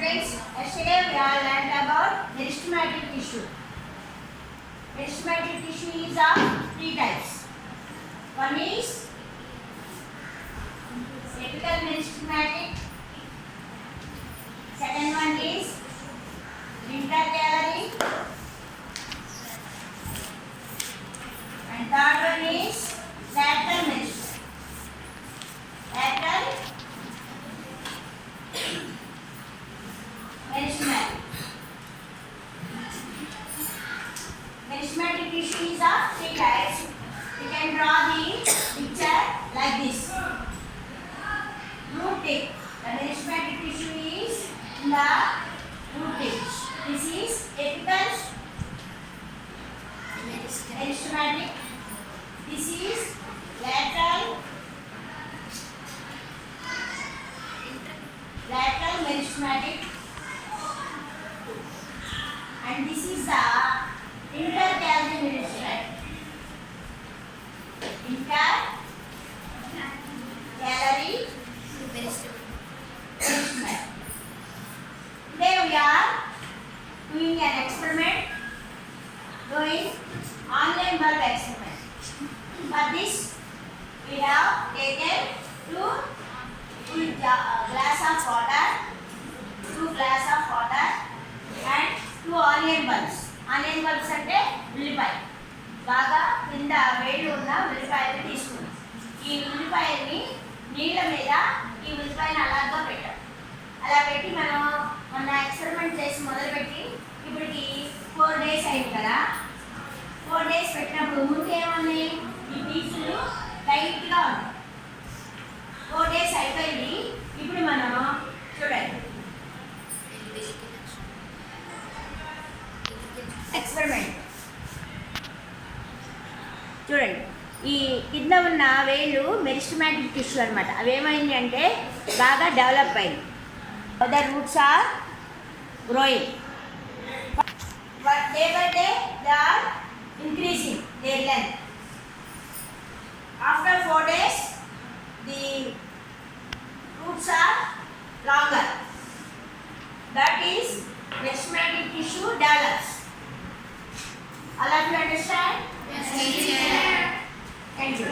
students, yesterday we all learned about meristematic tissue. Meristematic tissue is of three types. One is apical meristematic. Second one is intercalary. And third one is lateral meristematic. Lateral meristematic. Meristematic tissue is of three types. You can draw the picture like this. Root tip. The meristematic tissue is in the root tip. This is apical meristematic. This is lateral meristematic. And this is the intercalary meristematic. Intercalary meristematic. Today we are doing an experiment, doing online bulb experiment. For this, we have taken two glass of water, 2 glass of water, and 2 onion bulbs. Onion bulbs అంటే ఉల్లిపాయ. బాగా కింద వేడి ఉన్న ఉల్లిపాయలు తీసుకున్నాం. ఈ ఉల్లిపాయని నీళ్ళ మీద ఈ ఉల్లిపాయని అలాగా పెట్టాం. అలా పెట్టి మనం మొన్న ఎక్స్పెరిమెంట్ చేసి మొదలుపెట్టి ఇప్పటికి 4 days అయింది కదా. 4 days పెట్టినప్పుడు ముందు ఏమన్నాయి, ఈ పీసులు టైట్గా ఉన్నాయి. 4 days అయిపోయింది. ఇప్పుడు మనం చూడండి ఎక్స్పెరిమెంట్ చూడండి. ఈ కింద ఉన్న వేళ్ళు మెరిస్టమాటిక్ టిష్యూ అనమాట. అవి ఏమైంది అంటే బాగా డెవలప్ అయింది. The roots are growing. Day by day they are increasing their length. After 4 days the roots are longer. That is meristematic tissue develops. All of you understand? Yes, teacher. Thank you.